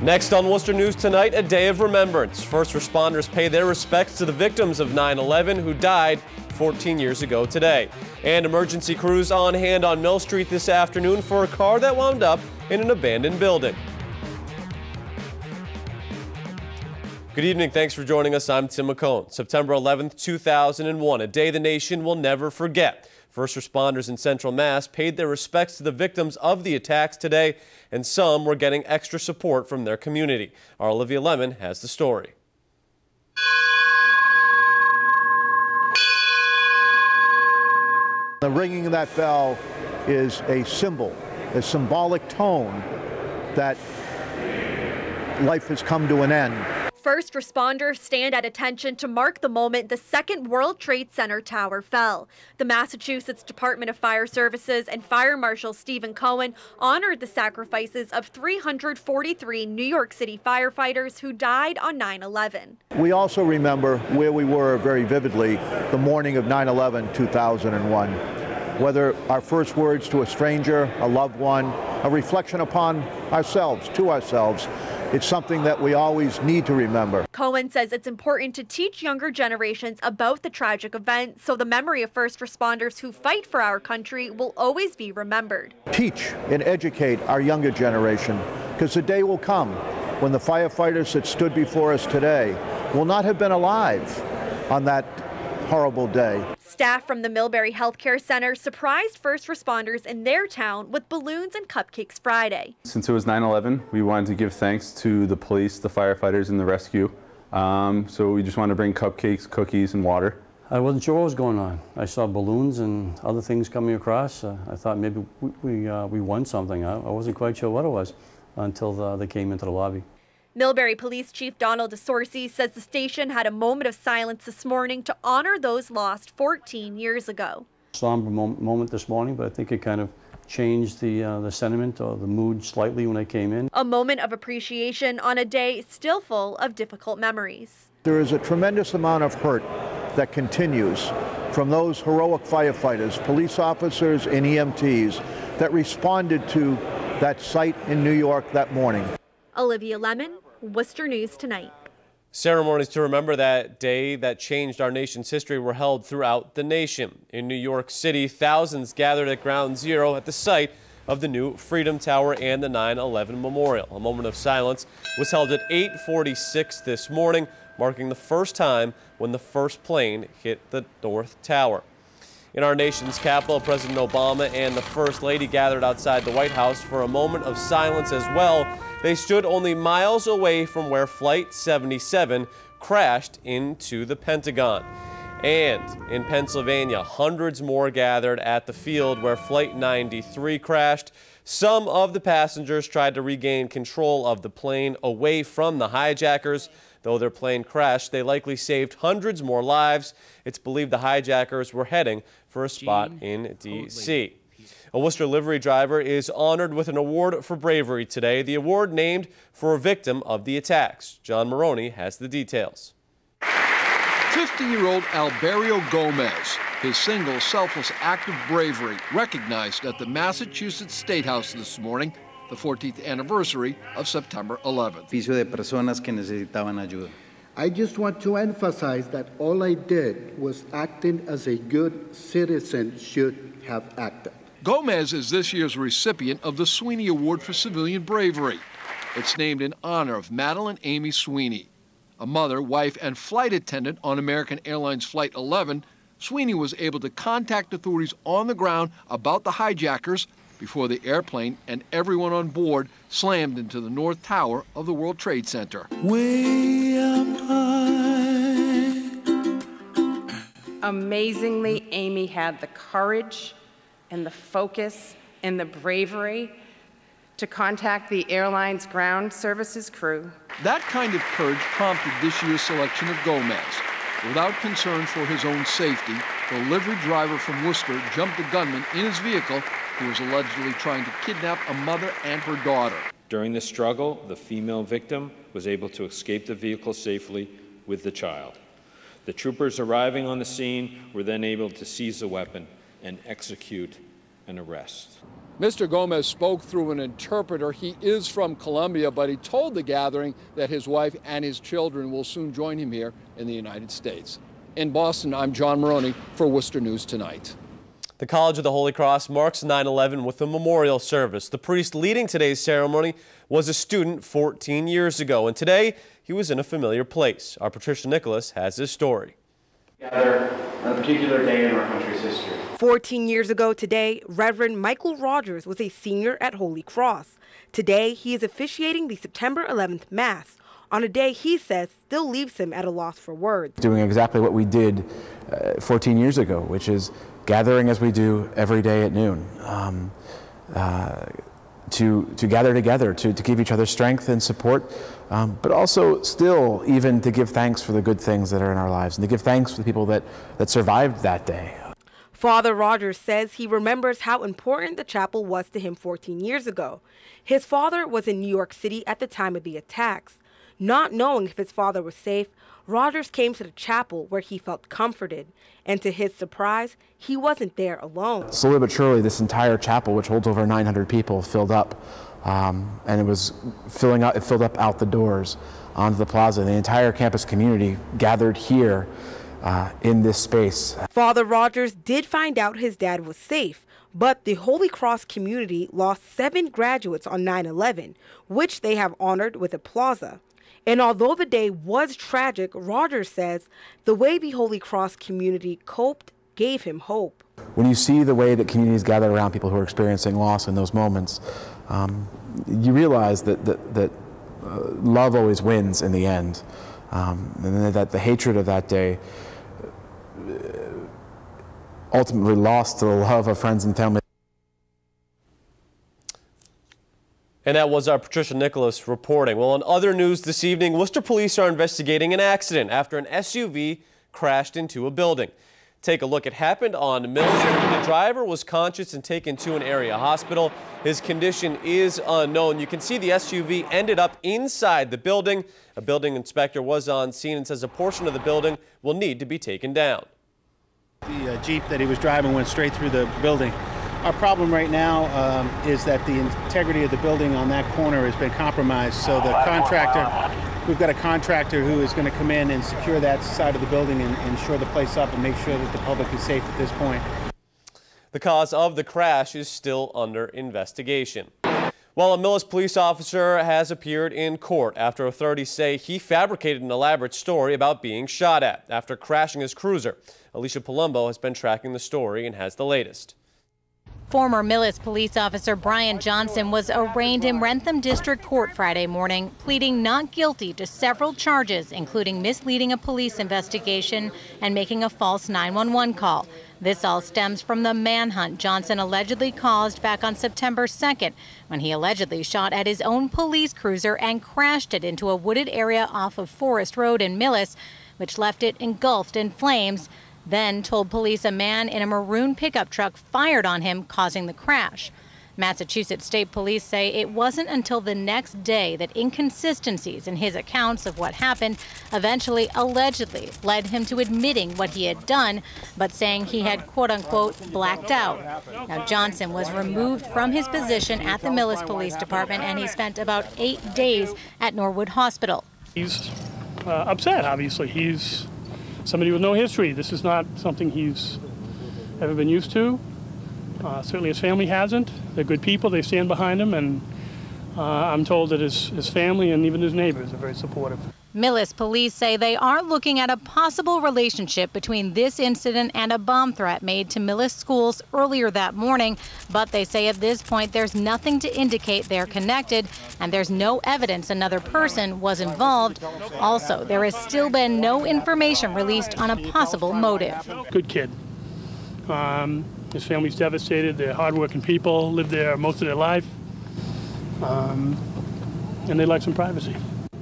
Next on Worcester News tonight, a day of remembrance. First responders pay their respects to the victims of 9/11 who died 14 years ago today. And emergency crews on hand on Mill Street this afternoon for a car that wound up in an abandoned building. Good evening. Thanks for joining us. I'm Tim McCone. September 11th, 2001, a day the nation will never forget. First responders in Central Mass paid their respects to the victims of the attacks today, and some were getting extra support from their community. Our Olivia Lemon has the story. The ringing of that bell is a symbol, a symbolic tone that life has come to an end. First responders stand at attention to mark the moment the second World Trade Center tower fell. The Massachusetts Department of Fire Services and Fire Marshal Stephen Cohen honored the sacrifices of 343 New York City firefighters who died on 9/11. We also remember where we were very vividly the morning of 9/11, 2001. Whether our first words to a stranger, a loved one, a reflection upon ourselves, to ourselves, it's something that we always need to remember. Cohen says it's important to teach younger generations about the tragic event so the memory of first responders who fight for our country will always be remembered. Teach and educate our younger generation, because the day will come when the firefighters that stood before us today will not have been alive on that horrible day. Staff from the Millbury Healthcare Center surprised first responders in their town with balloons and cupcakes Friday. Since it was 9/11, we wanted to give thanks to the police, the firefighters, and the rescue. So we just wanted to bring cupcakes, cookies, and water. I wasn't sure what was going on. I saw balloons and other things coming across. I thought maybe we won something. I wasn't quite sure what it was until they came into the lobby. Millbury Police Chief Donald DeSorsi says the station had a moment of silence this morning to honor those lost 14 years ago. Somber moment this morning, but I think it kind of changed the sentiment or the mood slightly when I came in. A moment of appreciation on a day still full of difficult memories. There is a tremendous amount of hurt that continues from those heroic firefighters, police officers, and EMTs that responded to that site in New York that morning. Olivia Lemon, Worcester News Tonight. Ceremonies to remember that day that changed our nation's history were held throughout the nation. In New York City, thousands gathered at Ground Zero at the site of the new Freedom Tower and the 9/11 Memorial. A moment of silence was held at 8:46 this morning, marking the first time when the first plane hit the North Tower. In our nation's capital, President Obama and the First Lady gathered outside the White House for a moment of silence as well. They stood only miles away from where Flight 77 crashed into the Pentagon. And in Pennsylvania, hundreds more gathered at the field where Flight 93 crashed. Some of the passengers tried to regain control of the plane away from the hijackers. Though their plane crashed, they likely saved hundreds more lives. It's believed the hijackers were heading for a spot in D.C. A Worcester livery driver is honored with an award for bravery today. The award named for a victim of the attacks. John Maroney has the details. 50-year-old Alberio Gomez, his single selfless act of bravery recognized at the Massachusetts State House this morning, the 14th anniversary of September 11th. I just want to emphasize that all I did was acting as a good citizen should have acted. Gomez is this year's recipient of the Sweeney Award for Civilian Bravery. It's named in honor of Madeline Amy Sweeney. A mother, wife, and flight attendant on American Airlines Flight 11, Sweeney was able to contact authorities on the ground about the hijackers before the airplane and everyone on board slammed into the North Tower of the World Trade Center. Way up high. Amazingly, Amy had the courage and the focus and the bravery to contact the airline's ground services crew. That kind of courage prompted this year's selection of Gomez. Without concern for his own safety, the livery driver from Worcester jumped a gunman in his vehicle who was allegedly trying to kidnap a mother and her daughter. During the struggle, the female victim was able to escape the vehicle safely with the child. The troopers arriving on the scene were then able to seize the weapon and execute an arrest. Mr. Gomez spoke through an interpreter. He is from Colombia, but he told the gathering that his wife and his children will soon join him here in the United States. In Boston, I'm John Maroney for Worcester News Tonight. The College of the Holy Cross marks 9/11 with a memorial service. The priest leading today's ceremony was a student 14 years ago, and today he was in a familiar place. Our Patricia Nicholas has his story. Together on a particular day in our country's history. 14 years ago today, Reverend Michael Rogers was a senior at Holy Cross. Today, he is officiating the September 11th Mass on a day he says still leaves him at a loss for words. Doing exactly what we did 14 years ago, which is gathering as we do every day at noon, to gather together, to give each other strength and support, but also still even to give thanks for the good things that are in our lives and to give thanks for the people that survived that day. Father Rogers says he remembers how important the chapel was to him 14 years ago. His father was in New York City at the time of the attacks. Not knowing if his father was safe, Rogers came to the chapel where he felt comforted. And to his surprise, he wasn't there alone. Slowly but surely, this entire chapel, which holds over 900 people, filled up. And it was filling up, it filled up out the doors onto the plaza. And the entire campus community gathered here in this space. Father Rogers did find out his dad was safe, but the Holy Cross community lost 7 graduates on 9/11, which they have honored with a plaza. And although the day was tragic, Rogers says the way the Holy Cross community coped gave him hope. When you see the way that communities gather around people who are experiencing loss in those moments, you realize that love always wins in the end, and that the hatred of that day ultimately lost to the love of friends and family. And that was our Patricia Nicholas reporting. Well, in other news this evening, Worcester police are investigating an accident after an SUV crashed into a building. Take a look. It happened on Millis. The driver was conscious and taken to an area hospital. His condition is unknown. You can see the SUV ended up inside the building. A building inspector was on scene and says a portion of the building will need to be taken down. The Jeep that he was driving went straight through the building. Our problem right now is that the integrity of the building on that corner has been compromised. So the contractor, we've got a contractor who is going to come in and secure that side of the building and shore the place up and make sure that the public is safe at this point. The cause of the crash is still under investigation. Well, a Millis police officer has appeared in court after authorities say he fabricated an elaborate story about being shot at after crashing his cruiser. Alicia Palumbo has been tracking the story and has the latest. Former Millis police officer Brian Johnson was arraigned in Wrentham District Court Friday morning, pleading not guilty to several charges, including misleading a police investigation and making a false 911 call. This all stems from the manhunt Johnson allegedly caused back on September 2nd, when he allegedly shot at his own police cruiser and crashed it into a wooded area off of Forest Road in Millis, which left it engulfed in flames. Then told police a man in a maroon pickup truck fired on him, causing the crash. Massachusetts State Police say it wasn't until the next day that inconsistencies in his accounts of what happened eventually allegedly led him to admitting what he had done, but saying he had quote-unquote blacked out. Now, Johnson was removed from his position at the Millis Police Department, and he spent about 8 days at Norwood Hospital. He's upset, obviously. He's somebody with no history. This is not something he's ever been used to. Certainly his family hasn't. They're good people. They stand behind him, and I'm told that his family and even his neighbors are very supportive. Millis police say they are looking at a possible relationship between this incident and a bomb threat made to Millis schools earlier that morning, but they say at this point there's nothing to indicate they're connected, and there's no evidence another person was involved. Also, there has still been no information released on a possible motive. Good kid. His family's devastated. They're hardworking people, live there most of their life, and they'd like some privacy.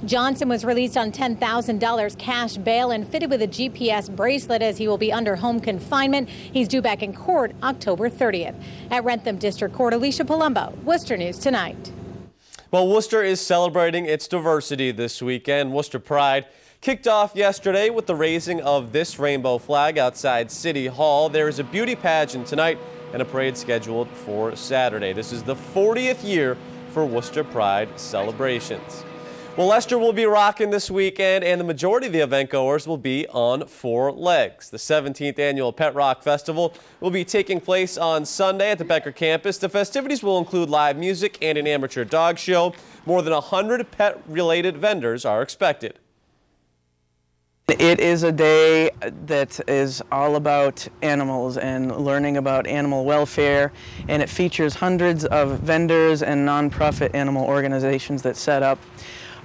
Johnson was released on $10,000 cash bail and fitted with a GPS bracelet as he will be under home confinement. He's due back in court October 30th. At Wrentham District Court, Alicia Palumbo, Worcester News Tonight. Well, Worcester is celebrating its diversity this weekend. Worcester Pride kicked off yesterday with the raising of this rainbow flag outside City Hall. There is a beauty pageant tonight and a parade scheduled for Saturday. This is the 40th year for Worcester Pride celebrations. Well, Leicester will be rocking this weekend, and the majority of the event goers will be on 4 legs. The 17th annual Pet Rock Festival will be taking place on Sunday at the Becker campus. The festivities will include live music and an amateur dog show. More than 100 pet-related vendors are expected. It is a day that is all about animals and learning about animal welfare, and it features hundreds of vendors and nonprofit animal organizations that set up,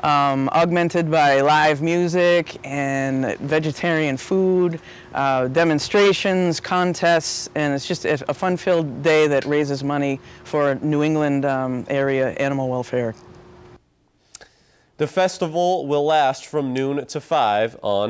augmented by live music and vegetarian food, demonstrations, contests, and it's just a fun-filled day that raises money for New England area animal welfare. The festival will last from noon to 5 on